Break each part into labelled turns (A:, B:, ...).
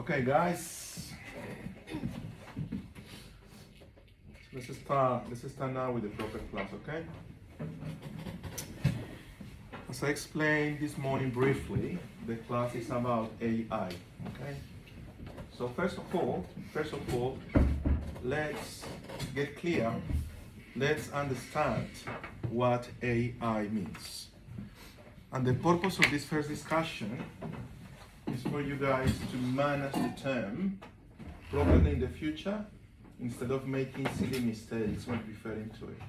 A: Okay, guys. Let's start now with the proper class, okay? As I explained this morning briefly, the class is about AI, okay? So first of all, let's get clear. Let's understand what AI means. And the purpose of this first discussion is for you guys to manage the term properly in the future instead of making silly mistakes when referring to it.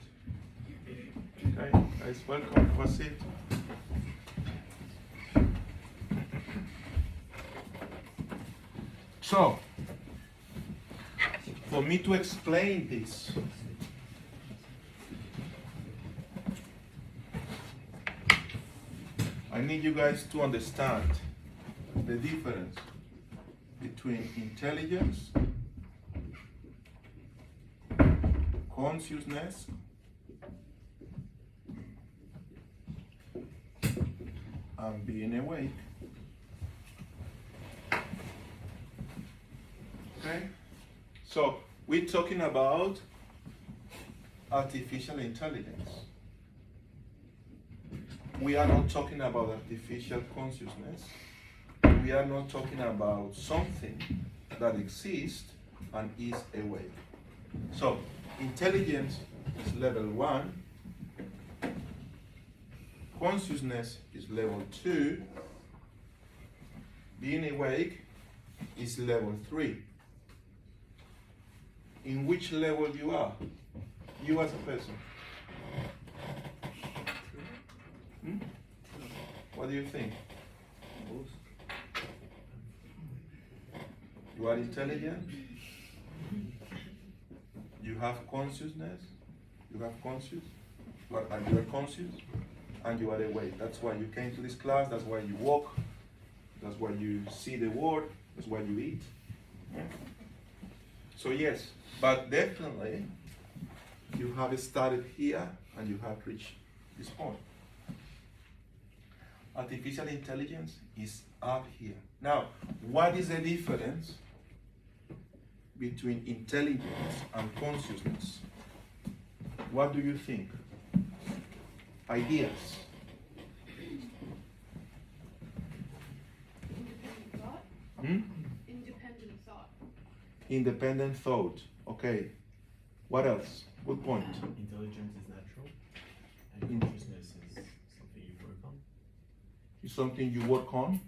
A: Okay, guys, welcome. Have a seat. So, for me to explain this, I need you guys to understand the difference between intelligence, consciousness, and being awake. Okay? So, we're talking about artificial intelligence. We are not talking about artificial consciousness. We are not talking about something that exists and is awake. So, intelligence is level 1, consciousness is level 2, being awake is level 3. In which level you are? You as a person. What do you think? You are intelligent. You have consciousness. You are conscious, and you are awake. That's why you came to this class. That's why you walk. That's why you see the world. That's why you eat. Yeah? So yes, but definitely you have started here and you have reached this point. Artificial intelligence is up here. Now, what is the difference between intelligence and consciousness? What do you think? Ideas?
B: Independent thought? Independent thought.
A: Independent thought. Okay. What else? Good point.
C: Intelligence is natural, and consciousness is something you work on.
A: Is something you work on?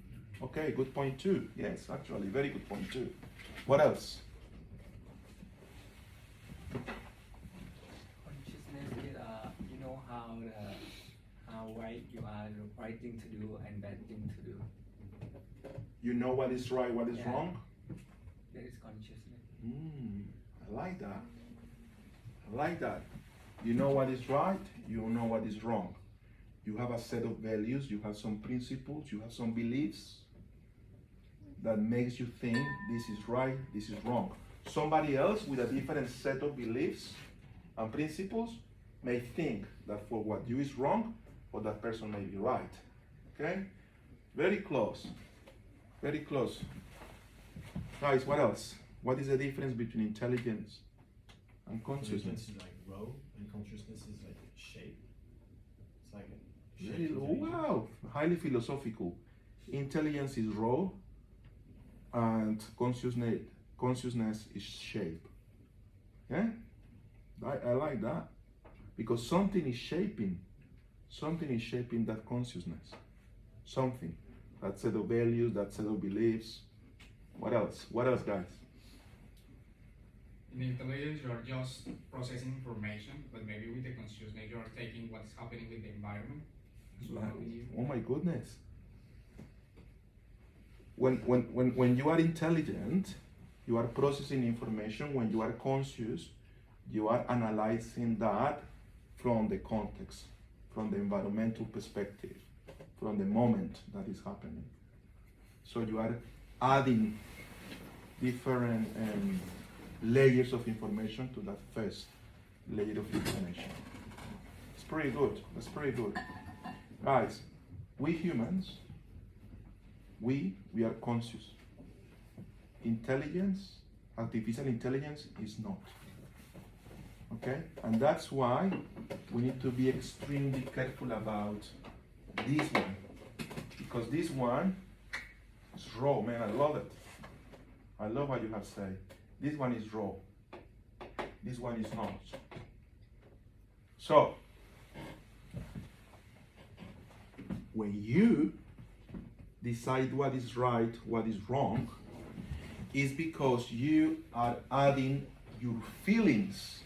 A: Okay, good point too. Yes, actually, very good point too. What else?
D: Consciousness is, you know how right you are, the right thing to do and bad thing to do.
A: You know what is right, what is wrong?
D: That is consciousness.
A: I like that. I like that. You know what is right, you know what is wrong. You have a set of values, you have some principles, you have some beliefs that makes you think this is right, this is wrong. Somebody else with a different set of beliefs and principles may think that for what you is wrong, for that person may be right. Okay? Very close. Very close. Guys, what else? What is the difference between intelligence and consciousness?
C: Intelligence is like raw, and consciousness is like shape. It's like a shape.
A: Very, wow, highly philosophical. Intelligence is raw, and consciousness is shape. Yeah, I like that, because something is shaping that consciousness. Something, that set of values, that set of beliefs. What else? What else, guys?
E: In intelligence, you are just processing information, but maybe with the consciousness, you are taking what's happening with the environment.
A: Oh my goodness. When you are intelligent, you are processing information. When you are conscious, you are analyzing that from the context, from the environmental perspective, from the moment that is happening. So you are adding different layers of information to that first layer of information. It's pretty good. That's pretty good. Guys, we humans, we are conscious. intelligence, artificial intelligence, is not. Okay? And that's why we need to be extremely careful about this one. Because this one is raw, man. I love it. I love what you have said. This one is raw. This one is not. So, when you decide what is right, what is wrong, is because you are adding your feelings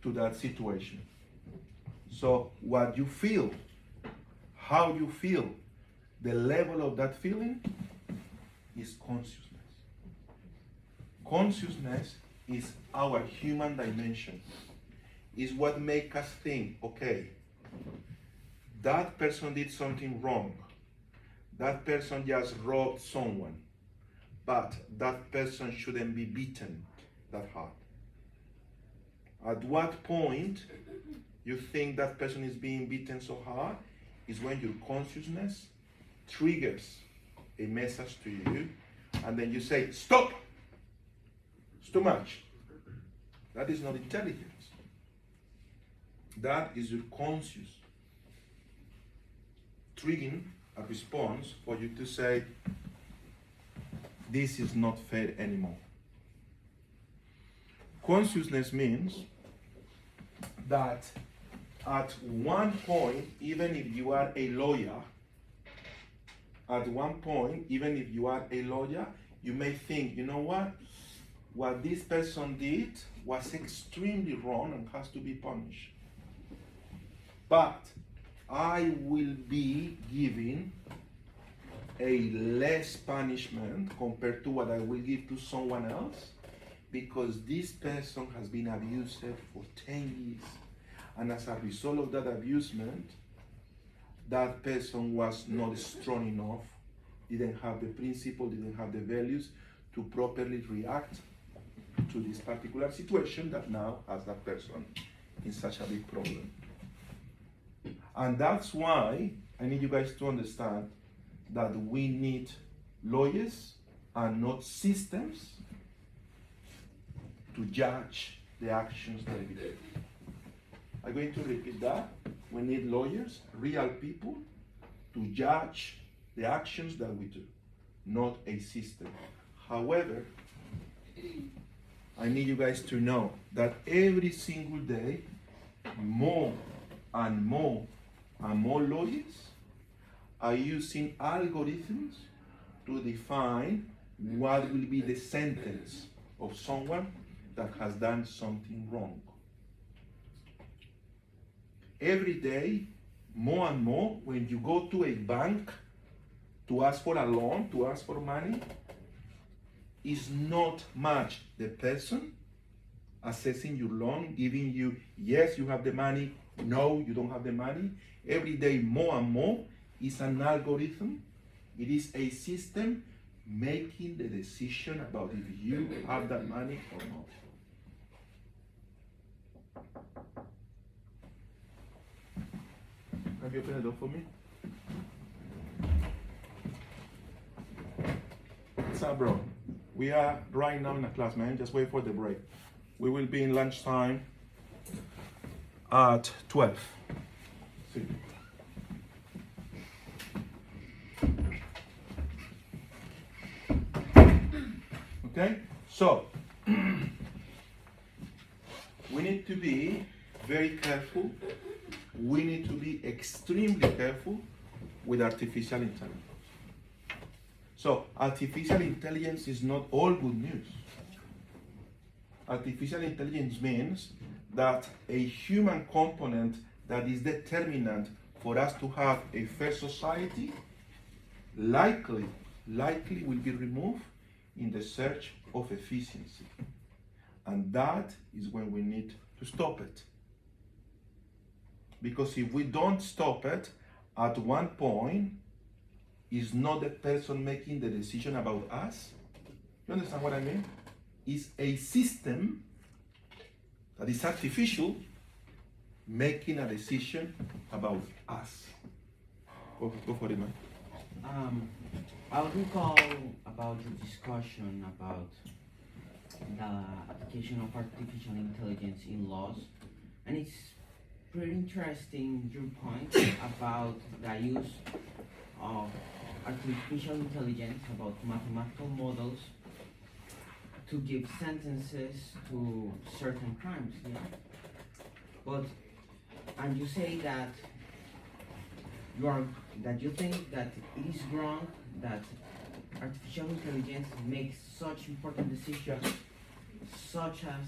A: to that situation. So what you feel, how you feel, the level of that feeling is consciousness. Consciousness is our human dimension. Is what makes us think, okay, that person did something wrong. That person just robbed someone. But that person shouldn't be beaten that hard. At what point you think that person is being beaten so hard is when your consciousness triggers a message to you, and then you say, stop! It's too much. That is not intelligence. That is your conscious triggering a response for you to say, this is not fair anymore. Consciousness means that at one point, even if you are a lawyer, you may think, you know what this person did was extremely wrong and has to be punished. But I will be giving a less punishment compared to what I will give to someone else, because this person has been abused for 10 years. And as a result of that abusement, that person was not strong enough, didn't have the principle, didn't have the values to properly react to this particular situation that now has that person in such a big problem. And that's why I need you guys to understand that we need lawyers and not systems to judge the actions that we do. I'm going to repeat that. We need lawyers, real people, to judge the actions that we do, not a system. However, I need you guys to know that every single day, more and more lawyers are using algorithms to define what will be the sentence of someone that has done something wrong. Every day, more and more, when you go to a bank to ask for a loan, to ask for money, is not much the person assessing your loan, giving you, yes, you have the money, no, you don't have the money. Every day, more and more, is an algorithm. It is a system making the decision about if you have that money or not. Have you opened the door for me? What's up, bro? We are right now in a class, man. Just wait for the break. We will be in lunchtime at 12. See. Okay? So, we need to be very careful. We need to be extremely careful with artificial intelligence. So, artificial intelligence is not all good news. Artificial intelligence means that a human component that is determinant for us to have a fair society likely will be removed in the search of efficiency. And that is when we need to stop it. Because if we don't stop it, at one point, it's not the person making the decision about us. You understand what I mean? It's a system that is artificial making a decision about us. Go for it, man.
F: I would recall about the discussion about the application of artificial intelligence in laws, and it's pretty interesting your point about the use of artificial intelligence, about mathematical models to give sentences to certain crimes, yeah. But and you say that you think that it is wrong that artificial intelligence makes such important decisions, such as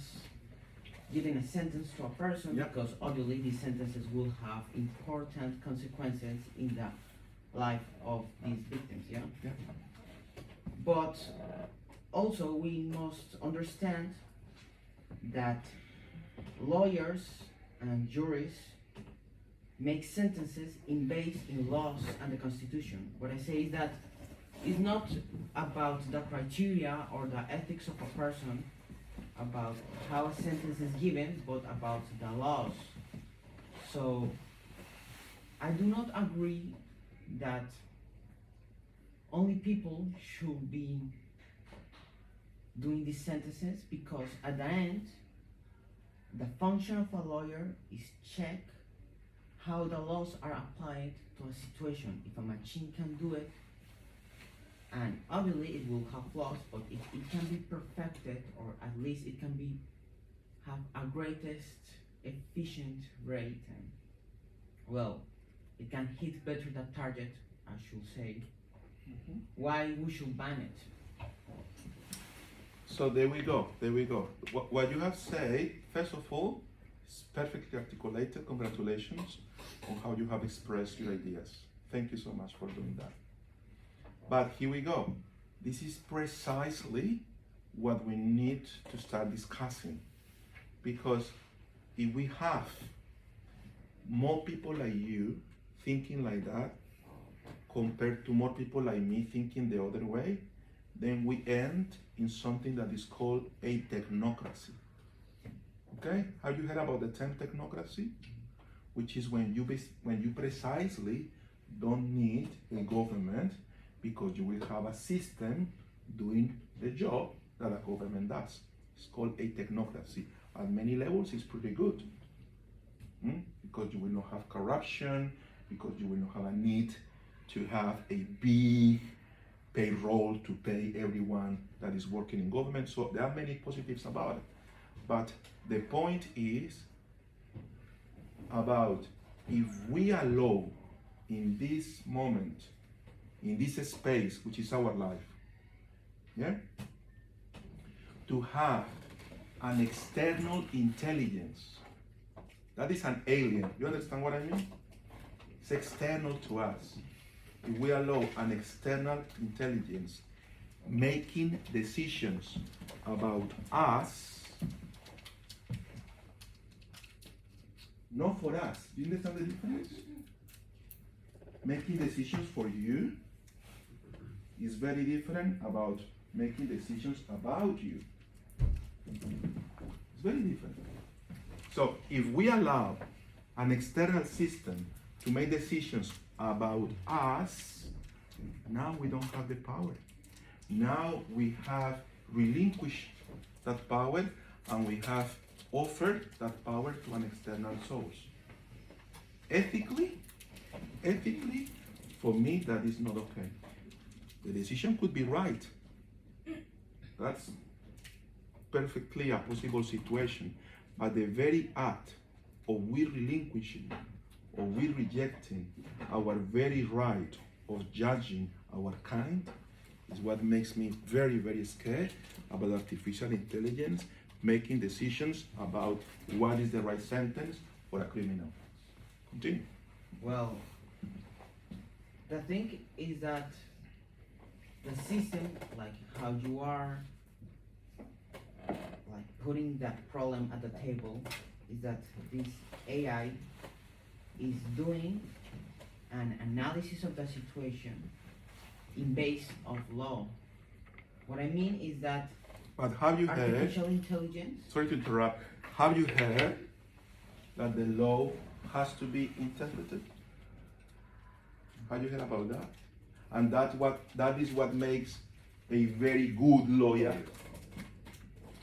F: giving a sentence to a person,
A: Yeah.
F: because obviously these sentences will have important consequences in the life of these victims, yeah?
A: Yeah.
F: But also we must understand that lawyers and juries make sentences based in laws and the Constitution. What I say is that it's not about the criteria or the ethics of a person, about how a sentence is given, but about the laws. So I do not agree that only people should be doing these sentences, because at the end, the function of a lawyer is check how the laws are applied to a situation. If a machine can do it, and obviously it will have flaws, but if it can be perfected, or at least it can be have a greatest efficient rate, and well, it can hit better the target, I should say. Why we should ban it?
A: So there we go. What you have said, first of all, is perfectly articulated. Congratulations on how you have expressed your ideas. Thank you so much for doing that. But here we go. This is precisely what we need to start discussing. Because if we have more people like you thinking like that, compared to more people like me thinking the other way, then we end in something that is called a technocracy. Okay? Have you heard about the term technocracy? Which is when you precisely don't need a government, because you will have a system doing the job that a government does. It's called a technocracy. At many levels, it's pretty good. Because you will not have corruption, because you will not have a need to have a big payroll to pay everyone that is working in government. So there are many positives about it. But the point is about if we allow in this moment, in this space, which is our life, yeah, to have an external intelligence, that is an alien. You understand what I mean? It's external to us. If we allow an external intelligence making decisions about us, not for us. Do you understand the difference? Making decisions for you is very different about making decisions about you. It's very different. So if we allow an external system to make decisions about us, now we don't have the power. Now we have relinquished that power, and we have offered that power to an external source. Ethically, for me, that is not okay. The decision could be right. That's perfectly a possible situation. But the very act of we relinquishing or we rejecting our very right of judging our kind is what makes me very, very scared about artificial intelligence making decisions about what is the right sentence for a criminal. Continue.
F: Well, the thing is that the system, like how you are like putting that problem at the table, is that this AI is doing an analysis of the situation in base of law. What I mean is that
A: But have you heard,
F: artificial intelligence,
A: sorry to interrupt, have you heard that the law has to be interpreted? Have you heard about that? And that is what makes a very good lawyer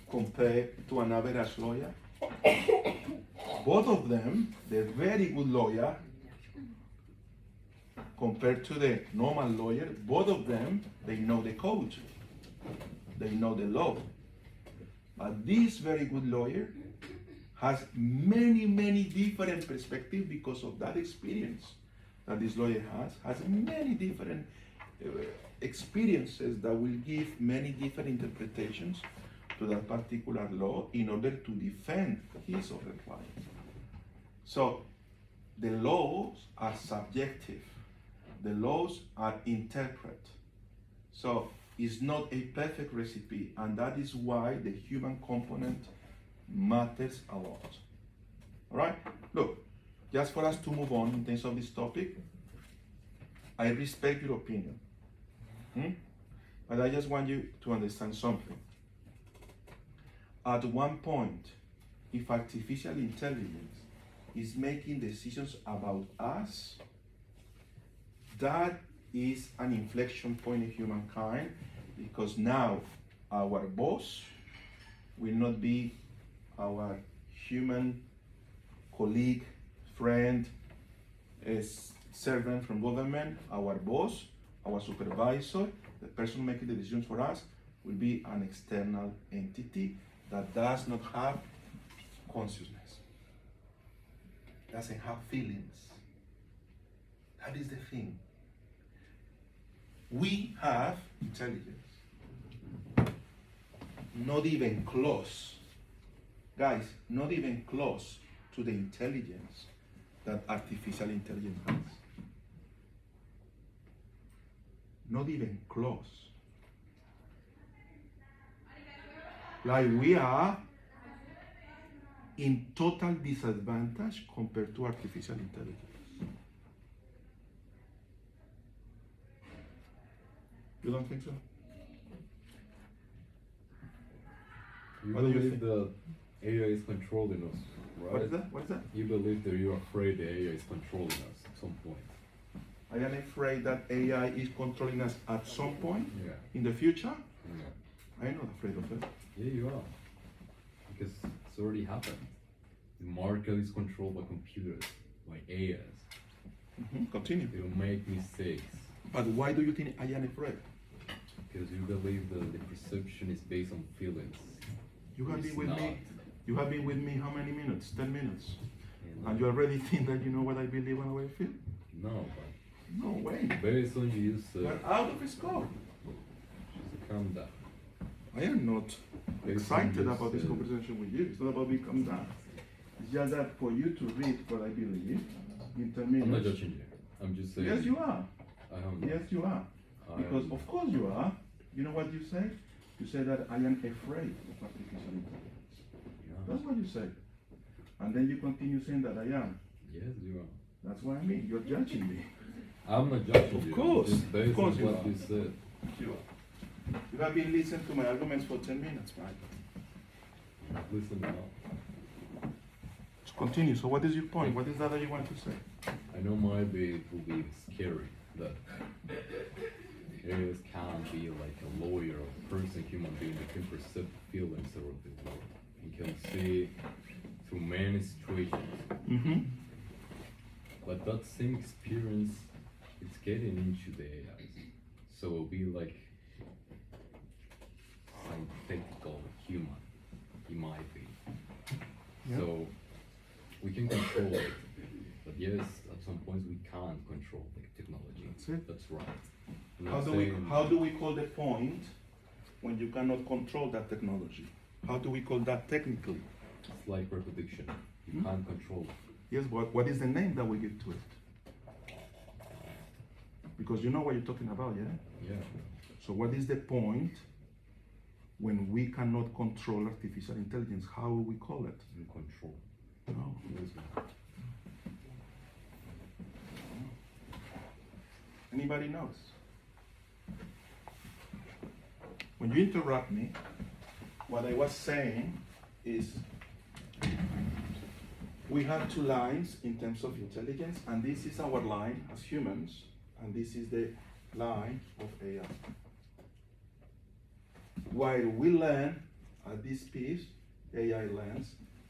A: compared to an average lawyer. Both of them, the very good lawyer compared to the normal lawyer, both of them, they know the code, they know the law. But this very good lawyer has many different perspectives because of that experience that this lawyer has many different experiences that will give many different interpretations to that particular law in order to defend his or her client. So the laws are subjective. The laws are interpreted. So it's not a perfect recipe, and that is why the human component matters a lot. All right? Look, just for us to move on in terms of this topic, I respect your opinion. But I just want you to understand something. At one point, if artificial intelligence is making decisions about us, that is an inflection point in humankind, because now our boss will not be our human colleague, friend, servant from government. Our boss, our supervisor, the person making the decisions for us, will be an external entity that does not have consciousness, doesn't have feelings. That is the thing. We have intelligence, not even close, guys, not even close to the intelligence that artificial intelligence has. Not even close. Like, we are in total disadvantage compared to artificial intelligence. You don't think so?
G: You
A: What do you
G: believe
A: think?
G: the AI is controlling us, right?
A: What is that? What is that?
G: You believe that you're afraid the AI is controlling us at some point.
A: I am afraid that AI is controlling us at some point
G: Yeah.
A: in the future.
G: Yeah.
A: I'm not afraid of it.
G: Yeah, you are. Because it's already happened. The market is controlled by computers, by AIs.
A: Continue.
G: They don't make mistakes.
A: But why do you think I am afraid?
G: Because you believe that the perception is based on feelings.
A: You have
G: It's
A: been with
G: not.
A: me. You have been with me how many minutes? 10 minutes.
G: And
A: And you already think that you know what I believe and what I feel?
G: no, but
A: No way.
G: based on you use
A: We're out of scope.
G: just calm down.
A: I am not
G: Based on
A: excited
G: you
A: about this
G: said-
A: conversation with you. It's not about me calm down. It's just that for you to read what I believe in 10 minutes.
G: I'm not judging you. I'm just saying.
A: Yes, you are.
G: I am.
A: Yes, you are. Because
G: am-
A: of course you are. You know what you say? You say that I am afraid of artificial intelligence.
G: Yeah.
A: That's what you say. And then you continue saying that I am.
G: Yes, you are.
A: That's what I mean. You're judging me.
G: I'm not judging
A: Of
G: you.
A: course.
G: Just based
A: Of course
G: on
A: you
G: what
A: are.
G: you said.
A: You are. You have been listening to my arguments for 10 minutes, right?
G: Listen now.
A: So continue. So what is your point? What is that you want to say?
G: I know maybe it will be scary that areas can't be like a lawyer or a person, human being that can perceive feelings of the world and can see through many situations.
A: Mm-hmm.
G: But that same experience, it's getting into the AIs. So it'll be like synthetical human, it might be.
A: Yeah.
G: So we can control it. But yes, at some points we can't control the technology.
A: That's it.
G: That's right. I'm
A: How
G: not
A: do we
G: saying-
A: how do we call the point when you cannot control that technology? How do we call that technically?
G: It's like reproduction. You
A: Hmm?
G: can't control it.
A: Yes, but what is the name that we give to it? Because you know what you're talking about, yeah?
G: Yeah.
A: So what is the point when we cannot control artificial intelligence? How will we call it?
G: You control.
A: No.
G: Yes, ma'am.
A: Anybody knows? When you interrupt me, what I was saying is we have two lines in terms of intelligence, and this is our line as humans, and this is the line of AI. While we learn at this speed, AI learns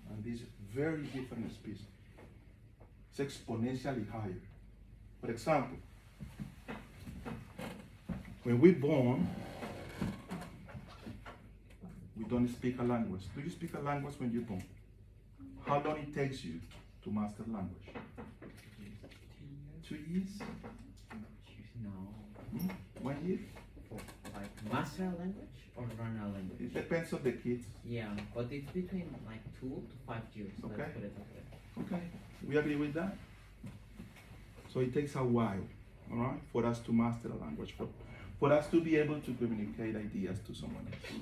A: at this very different speed. It's exponentially higher. For example, when we're born, we don't speak a language. Do you speak a language when you're born? How long it takes you to master language? 2 years?
F: No.
A: 1 year?
F: Like master a language or learn a language?
A: It depends on the kids.
F: Yeah, but it's between like 2 to 5 years.
A: Okay.
F: Let's put it that way.
A: Okay, we agree with that? So it takes a while, all right, for us to master a language, for us to be able to communicate ideas to someone else.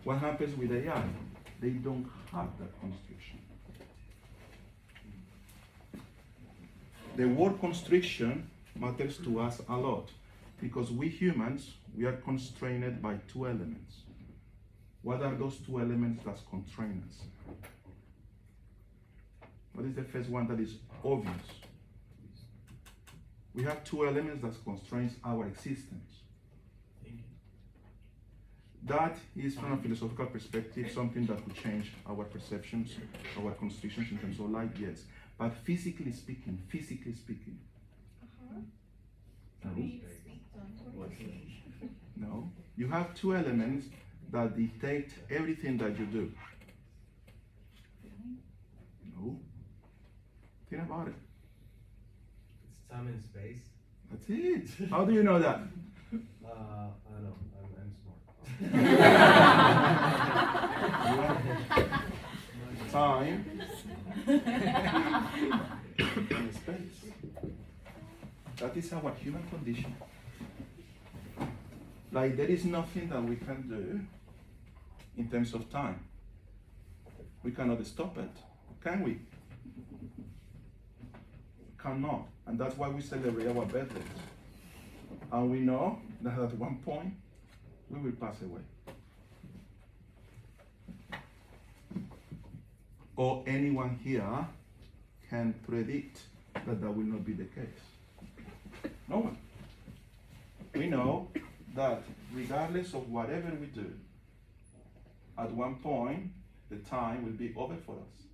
A: What happens with AI? They don't have that constriction. The word constriction matters to us a lot because we humans, we are constrained by 2 elements. What are those 2 elements that constrain us? What is the first one that is obvious? We have 2 elements that constrains our existence. That is, from a philosophical perspective, something that could change our perceptions, our constrictions in terms of life, yes. But physically speaking, no. You have 2 elements that dictate everything that you do. No. Think about it.
C: It's time and space.
A: That's it. How do you know that?
C: I don't know. I'm smart.
A: Time and space. That is our human condition. Like there is nothing that we can do in terms of time. We cannot stop it, can we? Cannot. And that's why we celebrate our birthdays. And we know that at one point we will pass away. Or anyone here can predict that that will not be the case. No one. We know that regardless of whatever we do, at one point the time will be over for us.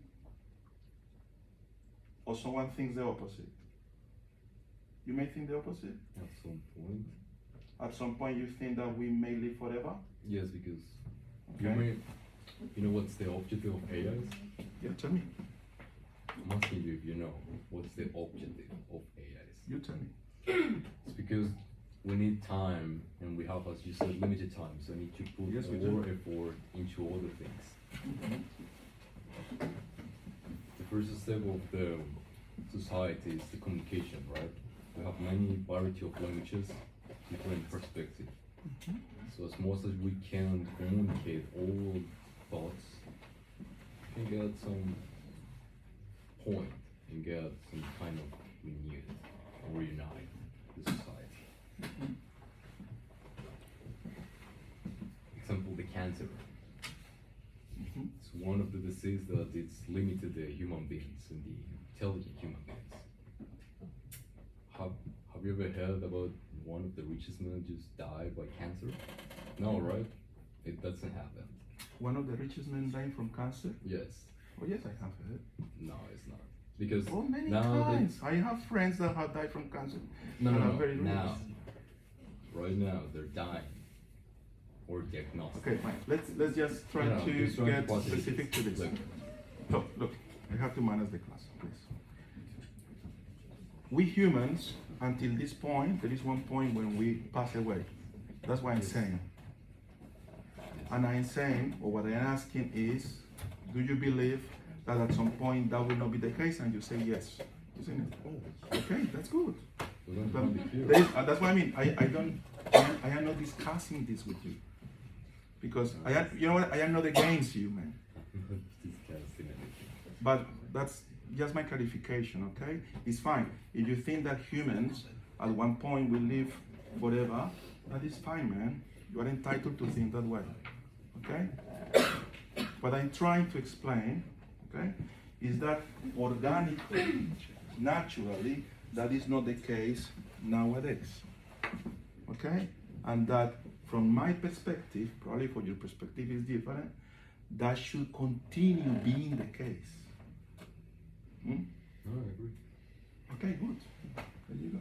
A: Or someone thinks the opposite. You may think the opposite.
G: At some point.
A: At some point you think that we may live forever?
G: Yes, because
A: Okay.
G: you know what's the objective of AIs?
A: Yeah, tell me.
G: I'm asking you if you know what's the objective of AIs.
A: You tell me.
G: It's because we need time and we have, as you said, limited time, so we need to put
A: Yes, we
G: more
A: do.
G: effort into other things. The first step of the society is the communication, right? We have many variety of languages, different perspectives. So as much as we can communicate all thoughts, we can get some point and get some kind of renewed or unite the society. Example, the cancer. It's one of the diseases that it's limited the human beings and the intelligent human beings. Have you ever heard about one of the richest men just died by cancer? No, right? It doesn't happen.
A: One of the richest men dying from cancer?
G: Yes.
A: Oh yes, I have heard.
G: No, it's not. Because
A: Oh, many
G: now
A: times. I have friends that have died from cancer.
G: no,
A: that
G: no,
A: are
G: no.
A: very rich.
G: Now, right now, they're dying or diagnosed.
A: Okay, fine. Let's just try
G: No,
A: to
G: just trying to
A: get
G: positive.
A: specific to this.
G: Look.
A: Look, I have to manage the class, please. We humans, until this point, there is one point when we pass away. That's why I'm saying. And I'm saying, or what I'm asking is, do you believe that at some point that will not be the case? And you say yes. Isn't it? Oh, okay, that's good.
G: We're going to
A: But
G: find the cure.
A: that's what I mean. I am not discussing this with you. Because you know what, I am not against you, man.
G: Disgusting anything.
A: But that's just my clarification, okay? It's fine. If you think that humans at one point will live forever, that is fine, man. You are entitled to think that way, okay? What I'm trying to explain, okay, is that organically, naturally, that is not the case nowadays. okay? And that from my perspective, probably for your perspective is different, that should continue being the case. Hmm?
G: No, I agree.
A: Okay, good. There you go.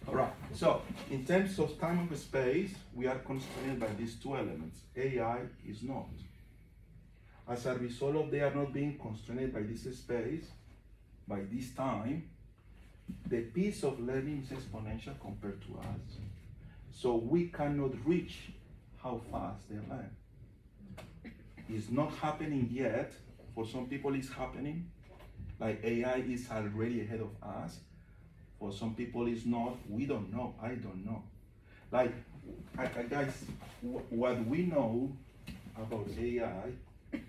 A: All right, so in terms of time and space, we are constrained by these two elements. AI is not. As a result of they are not being constrained by this space, by this time, the pace of learning is exponential compared to us. So we cannot reach how fast they learn. It's not happening yet. For some people it's happening. Like AI is already ahead of us. For some people it's not. We don't know. I don't know. Like, guys, what we know about AI is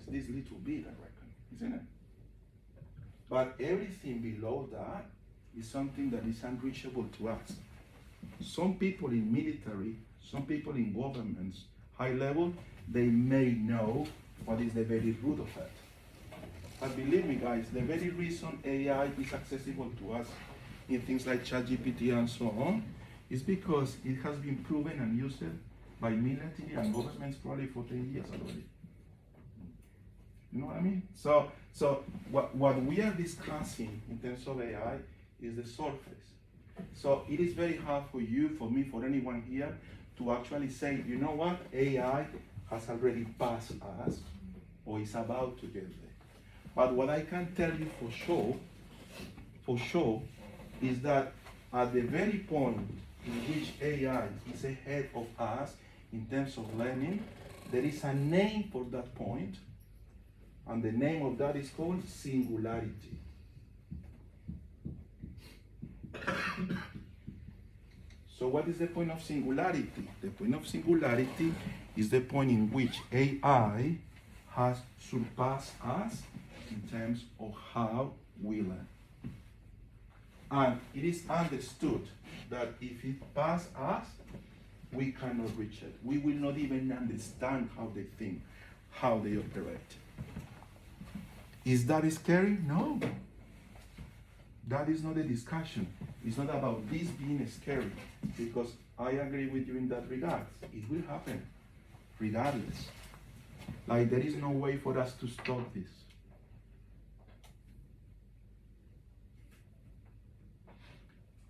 A: this little bit, I reckon, isn't it? But everything below that is something that is unreachable to us. Some people in military, some people in governments, high level, they may know what is the very root of it. But believe me, guys, the very reason AI is accessible to us in things like ChatGPT and so on is because it has been proven and used by military and governments probably for 10 years already. You know what I mean? So what we are discussing in terms of AI is the surface. So it is very hard for you, for me, for anyone here to actually say, you know what, AI has already passed us or is about to get there. But what I can tell you for sure, is that at the very point in which AI is ahead of us in terms of learning, there is a name for that point, and the name of that is called singularity. So what is the point of singularity? The point of singularity is the point in which AI has surpassed us in terms of how we learn. And it is understood that if it passes us, we cannot reach it. We will not even understand how they think, how they operate. Is that scary? No. That is not a discussion. It's not about this being scary, because I agree with you in that regard. It will happen, regardless. Like, there is no way for us to stop this.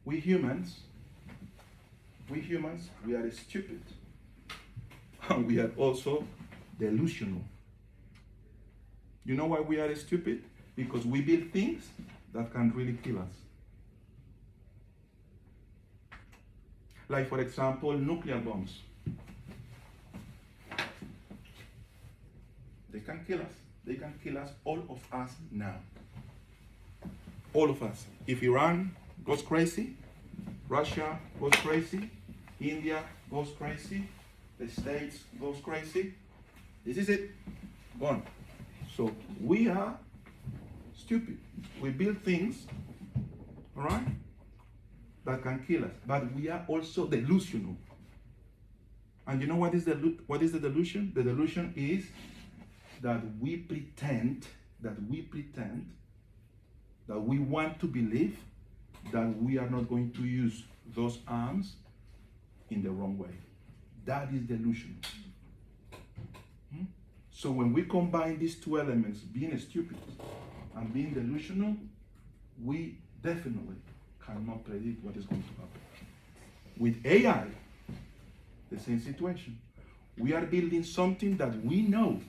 A: We humans, we are stupid. And we are also delusional. You know why we are stupid? Because we build things that can really kill us. Like, for example, nuclear bombs. They can kill us. They can kill us, all of us now. All of us. If Iran goes crazy, Russia goes crazy, India goes crazy, the States goes crazy, this is it, gone. So we are stupid. We build things, all right, that can kill us, but we are also delusional. And you know what is the delusion? The delusion is that we pretend that we want to believe that we are not going to use those arms in the wrong way. That is delusion. So when we combine these two elements, being stupid and being delusional, we definitely cannot predict what is going to happen. With AI, the same situation. We are building something that we know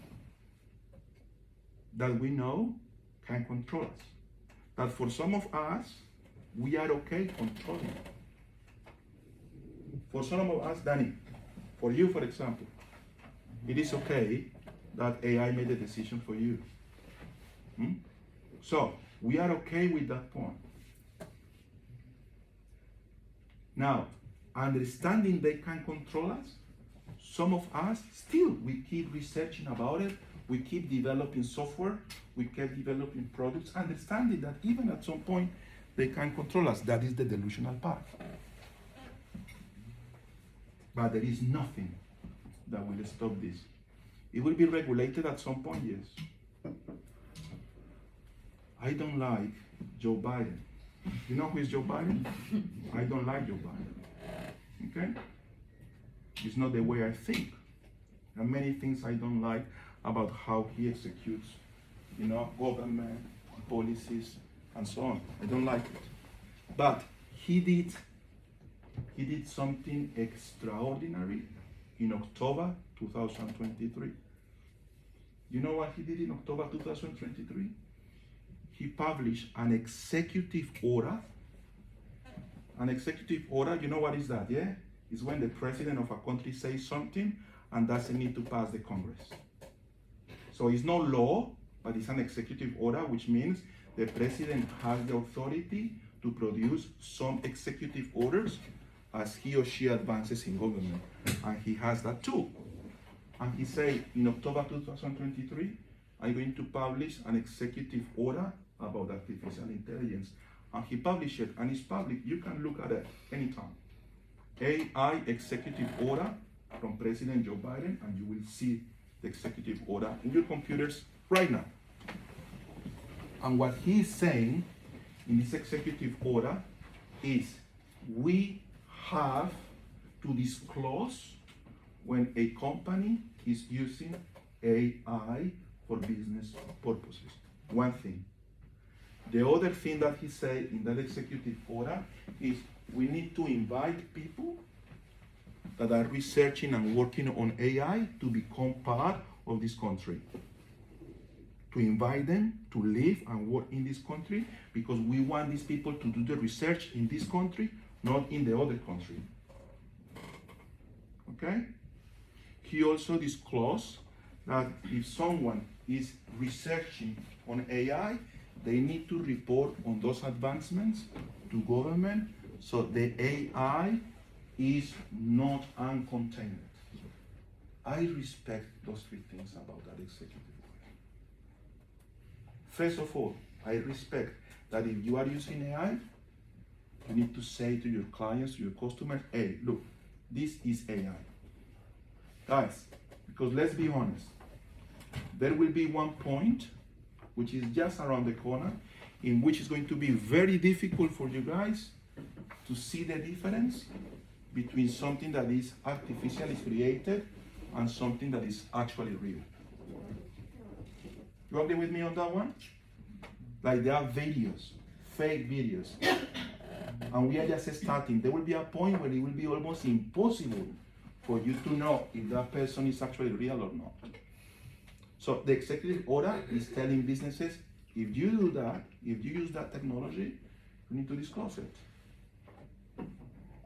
A: can control us. That for some of us, we are okay controlling it. For some of us, Danny, for you, for example, it is okay that AI made a decision for you. So, we are okay with that point. Now, understanding they can control us, some of us, still, we keep researching about it, we keep developing software, we keep developing products, understanding that even at some point, they can control us. That is the delusional part. But there is nothing that will stop this. It will be regulated at some point, yes. I don't like Joe Biden. You know who is Joe Biden? I don't like Joe Biden. Okay? It's not the way I think. There are many things I don't like about how he executes, government, policies, and so on. I don't like it. But he did something extraordinary in October 2023. You know what he did in October 2023? He published an executive order. An executive order, you know what is that, yeah? It's when the president of a country says something and doesn't need to pass the Congress. So it's not law, but it's an executive order, which means the president has the authority to produce some executive orders as he or she advances in government. And he has that too. And he said, in October 2023, I'm going to publish an executive order about artificial intelligence. And he published it, and it's public. You can look at it anytime. AI executive order from President Joe Biden, and you will see the executive order in your computers right now. And what he's saying in this executive order is we have to disclose when a company is using AI for business purposes. One thing. The other thing that he said in that executive order is we need to invite people that are researching and working on AI to become part of this country. To invite them to live and work in this country, because we want these people to do the research in this country, not in the other country. Okay? He also disclosed that if someone is researching on AI, they need to report on those advancements to government, so the AI is not uncontained. I respect those three things about that executive order. First of all, I respect that if you are using AI, you need to say to your clients, to your customers, hey, look, this is AI. Guys, because let's be honest, there will be one point, which is just around the corner, in which it's going to be very difficult for you guys to see the difference between something that is artificially created and something that is actually real. You agree with me on that one? Like there are videos, fake videos, and we are just starting. There will be a point where it will be almost impossible for you to know if that person is actually real or not. So the executive order is telling businesses, if you do that, if you use that technology, you need to disclose it.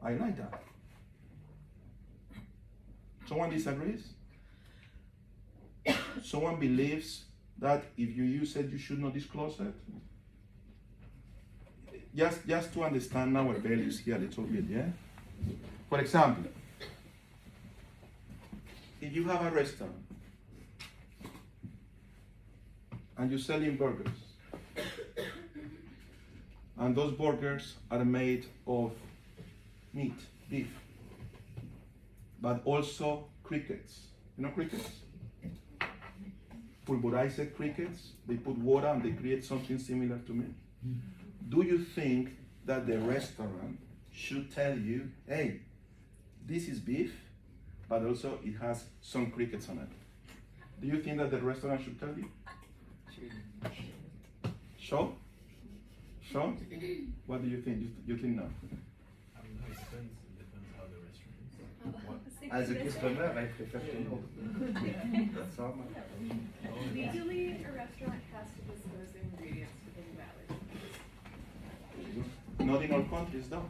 A: I like that. Someone disagrees? Someone believes that if you use it, you should not disclose it? Just to understand our values here a little bit, yeah? For example, if you have a restaurant and you're selling burgers, and those burgers are made of meat, beef, but also crickets. You know crickets? Pulverized crickets. They put water and they create something similar to meat. Do you think that the restaurant should tell you, hey, this is beef, but also it has some crickets on it? Do you think that the restaurant should tell you? Sure? Sure? What do you think? You think no?
C: It depends how the restaurant is.
F: As a customer, I prefer to know. That's all.
B: Legally, a restaurant has to disclose the ingredients within valid.
A: Not in all countries, though.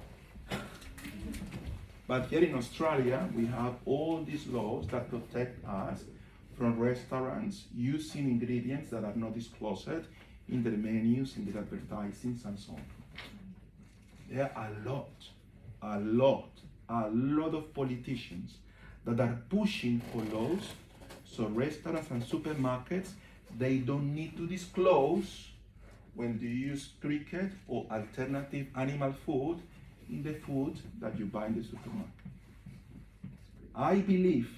A: But here in Australia, we have all these laws that protect us from restaurants using ingredients that are not disclosed in their menus, in their advertisings, and so on. There are a lot of politicians that are pushing for laws so restaurants and supermarkets, they don't need to disclose when they use cricket or alternative animal food in the food that you buy in the supermarket. I believe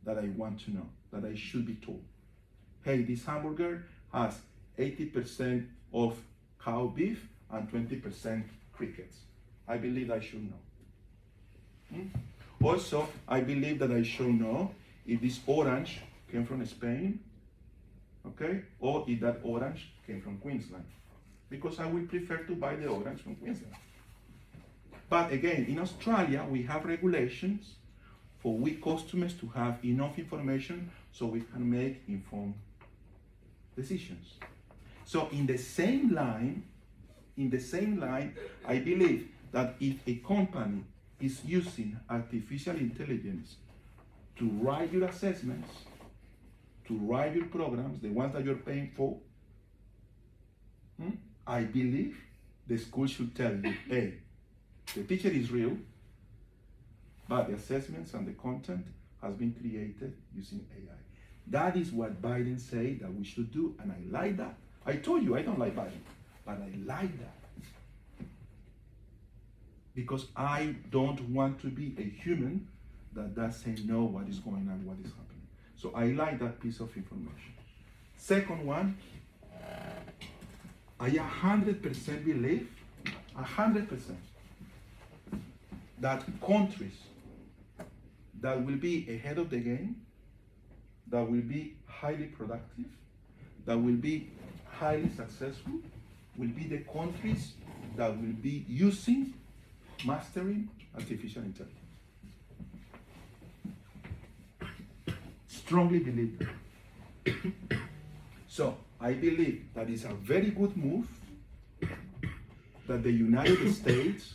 A: that I want to know, that I should be told, hey, this hamburger has 80% of cow beef and 20% crickets. I believe I should know. Also, I believe that I should know if this orange came from Spain, okay, or if that orange came from Queensland, because I will prefer to buy the orange from Queensland. But again, in Australia, we have regulations for we customers to have enough information so we can make informed decisions. So in the same line, I believe that if a company is using artificial intelligence to write your assessments, to write your programs, the ones that you're paying for, I believe the school should tell you, hey, the teacher is real, but the assessments and the content has been created using AI. That is what Biden said that we should do, and I like that. I told you I don't like Biden, but I like that. Because I don't want to be a human that doesn't know what is going on, what is happening. So I like that piece of information. Second one, I 100% believe, 100%, that countries that will be ahead of the game, that will be highly productive, that will be highly successful, will be the countries that will be using, mastering artificial intelligence. Strongly believe that. So I believe that it's a very good move that the United States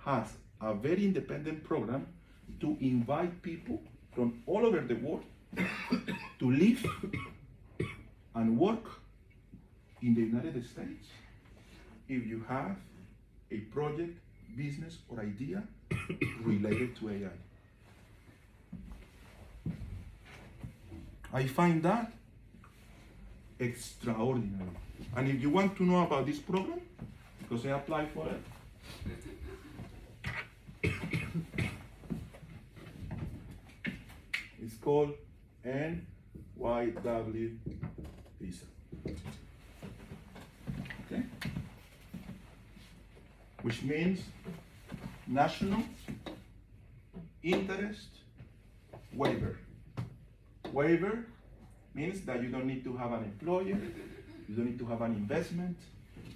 A: has a very independent program to invite people from all over the world to live and work in the United States if you have a project, business, or idea related to AI. I find that extraordinary. And if you want to know about this program, because I applied for it, it's called NYW visa. Okay? Which means National Interest Waiver. Waiver means that you don't need to have an employer, you don't need to have an investment,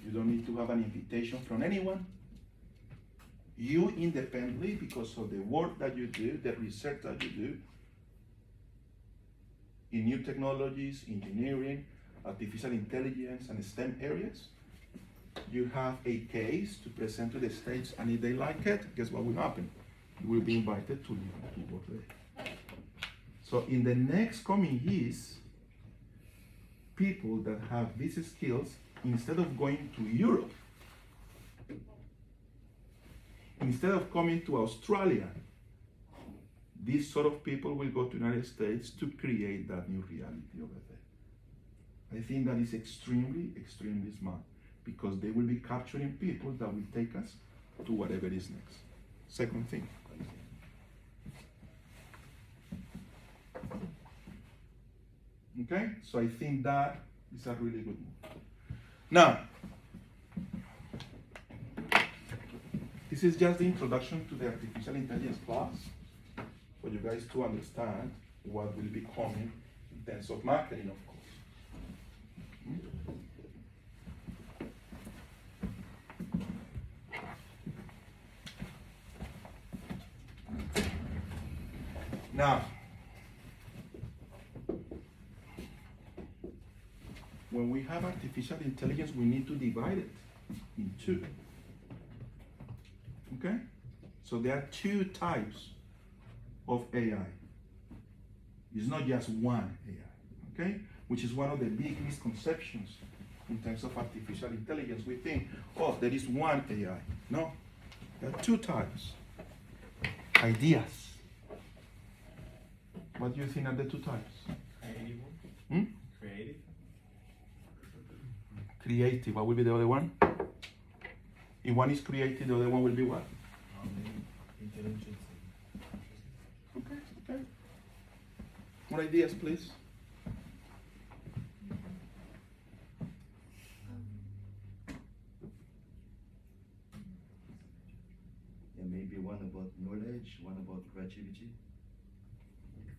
A: you don't need to have an invitation from anyone. You independently, because of the work that you do, the research that you do, in new technologies, engineering, artificial intelligence, and STEM areas, you have a case to present to the States, and if they like it, guess what will happen? You will be invited to live and to work there. So in the next coming years, people that have these skills, instead of going to Europe, instead of coming to Australia, these sort of people will go to the United States to create that new reality over there. I think that is extremely, extremely smart, because they will be capturing people that will take us to whatever is next. Second thing. Okay, so I think that is a really good move. Now, this is just the introduction to the artificial intelligence class for you guys to understand what will be coming in terms of marketing, of course. Now, when we have artificial intelligence, we need to divide it in two. Okay? So there are two types of AI. It's not just one AI, okay? Which is one of the big misconceptions in terms of artificial intelligence. We think, oh, there is one AI. No, there are two types. Ideas. What do you think are the two types?
C: Creative.
A: Hmm?
C: Creative.
A: Creative. What will be the other one? If one is creative, the other one will be what?
C: Intelligence.
A: Okay, okay. More ideas, please.
H: about knowledge, one about creativity.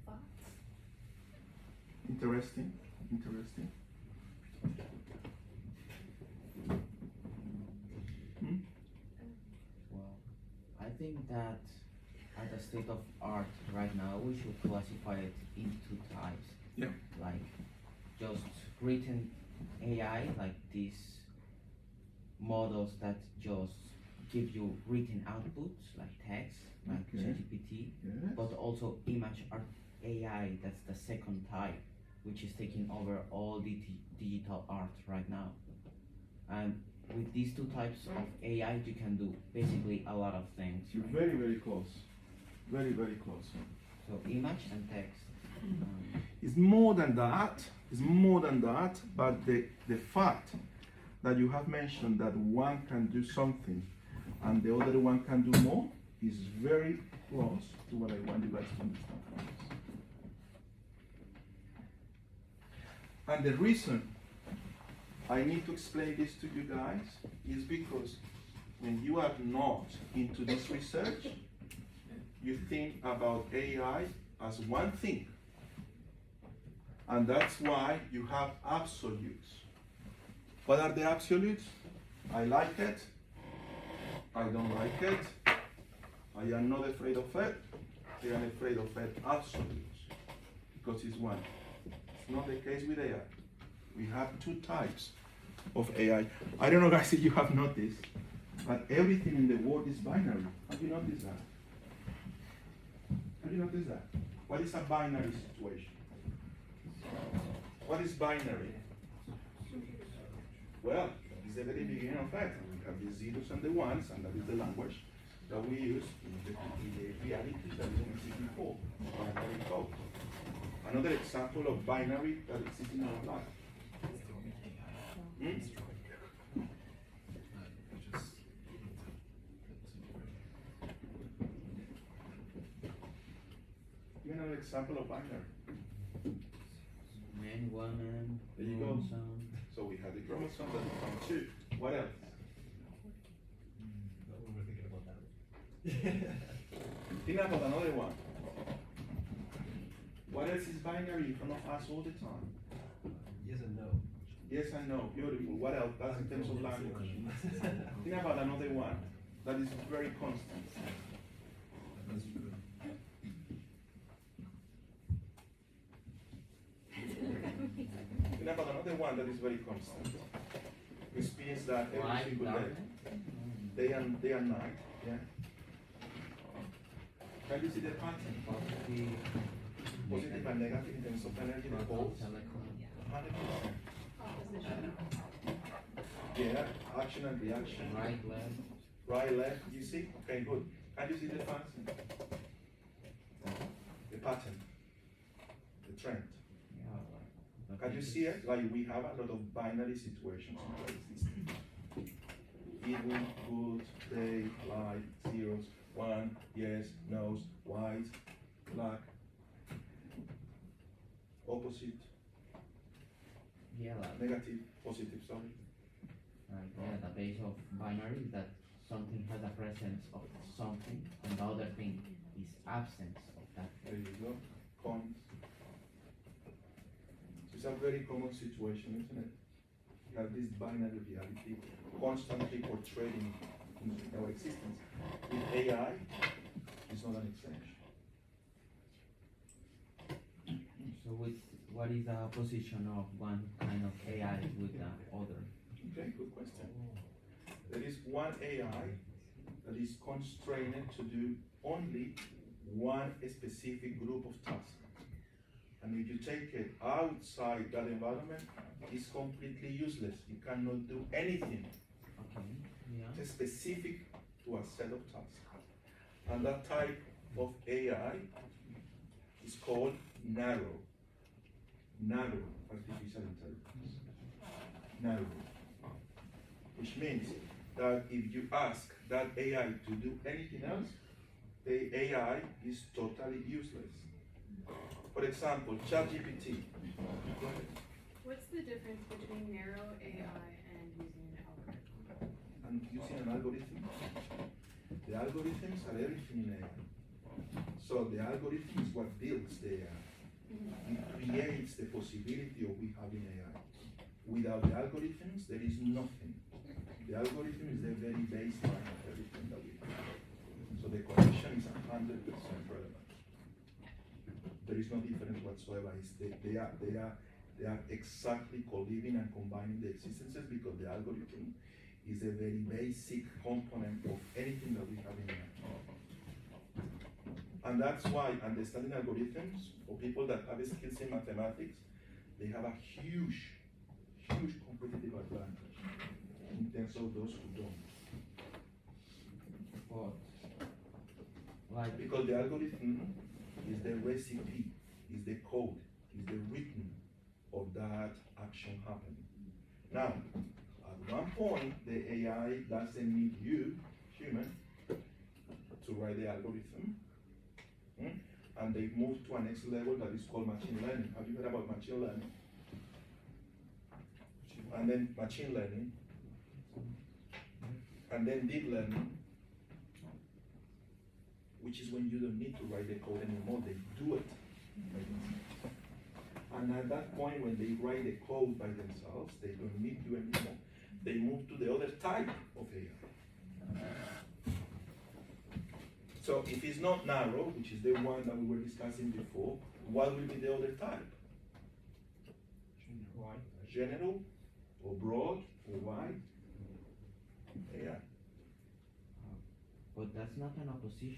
B: Thoughts?
A: Interesting. Interesting.
F: Well, I think that at the state of art right now, we should classify it into two types.
A: Yeah.
F: Like just written AI, like these models that just give you written outputs, like text, like
A: Okay.
F: ChatGPT,
A: Yes.
F: but also image art AI, that's the second type, which is taking over all the digital art right now. And with these two types of AI, you can do basically a lot of things.
A: You're
F: right?
A: very, very close. Very, very close.
F: So image and text.
A: It's more than that. It's more than that. But the fact that you have mentioned that one can do something and the other one can do more is very close to what I want you guys to understand from this. And the reason I need to explain this to you guys is because when you are not into this research, you think about AI as one thing. And that's why you have absolutes. What are the absolutes? I like it. I don't like it. I am not afraid of it. I am afraid of it. Absolutes. Because it's one. It's not the case with AI. We have two types of AI. I don't know, guys, if you have noticed, but everything in the world is binary. Have you noticed that? Have you noticed that? What is a binary situation? What is binary? Well, it's the very beginning of it. We have the zeros and the ones, and that is the language that we use in the reality that didn't exist before. Binary code. Another example of binary that exists in our life. Give me another example of binary.
F: Man, woman,
A: There you go.
F: chromosome.
A: So we have the chromosomes that become two. What else?
C: We were thinking about that.
A: Think about another one. What else is binary in front of us all the time?
C: Yes and no.
A: Yes and no. Beautiful. What else? That's in terms of language. Think about another one that is very constant.
C: That's good.
A: Think about another one that is very constant. We experience that every
F: Light,
A: single day.
F: darkness.
A: Day and night. Yeah. Can you see the pattern? Positive and negative in terms of energy, the poles. 100%.
B: Opposition.
A: Yeah, action and reaction.
F: Right, left.
A: Right, left, you see? Okay, good. Can you see the pattern? The pattern. The trend.
F: Yeah.
A: Can you see it? Like we have a lot of binary situations in place. Evil, good, day, light, zeros, one, yes, no's, white, black, opposite,
F: Yeah, like,
A: negative, positive, sorry.
F: yeah, the base of binary is that something has a presence of something, and the other thing is absence of that.
A: There you go. Coins. It's a very common situation, isn't it? We have this binary reality constantly portrayed in our existence. With AI, it's not an exception.
F: So what is the position of one kind of AI with the other?
A: Okay, good question. There is one AI that is constrained to do only one specific group of tasks. And if you take it outside that environment, it's completely useless. It cannot do anything.
F: Okay, yeah.
A: It's specific to a set of tasks. And that type of AI is called narrow artificial intelligence. Narrow. Which means that if you ask that AI to do anything else, the AI is totally useless. For example, ChatGPT. Go ahead.
B: What's the difference between narrow AI and using an algorithm?
A: And using an algorithm. The algorithms are everything in AI. So the algorithm is what builds the AI. It creates the possibility of we having AI. Without the algorithms, there is nothing. The algorithm is the very baseline of everything that we have. So the connection is 100% relevant. There is no difference whatsoever. They are exactly co-living and combining the existences because the algorithm is a very basic component of anything that we have in mind. And that's why understanding algorithms, for people that have skills in mathematics, they have a huge competitive advantage in terms of those who don't.
F: But, like,
A: Because the algorithm is the recipe, is the code, is the written of that action happening. Now, at one point, the AI doesn't need you, human, to write the algorithm. And they move to a next level that is called machine learning. Have you heard about machine learning? And then machine learning, and then deep learning, which is when you don't need to write the code anymore, they do it by themselves. And at that point, when they write the code by themselves, they don't need you anymore. They move to the other type of AI. So if it's not narrow, which is the one that we were discussing before, what will be the other type? General, or broad, or wide? Yeah.
F: but that's not an opposition.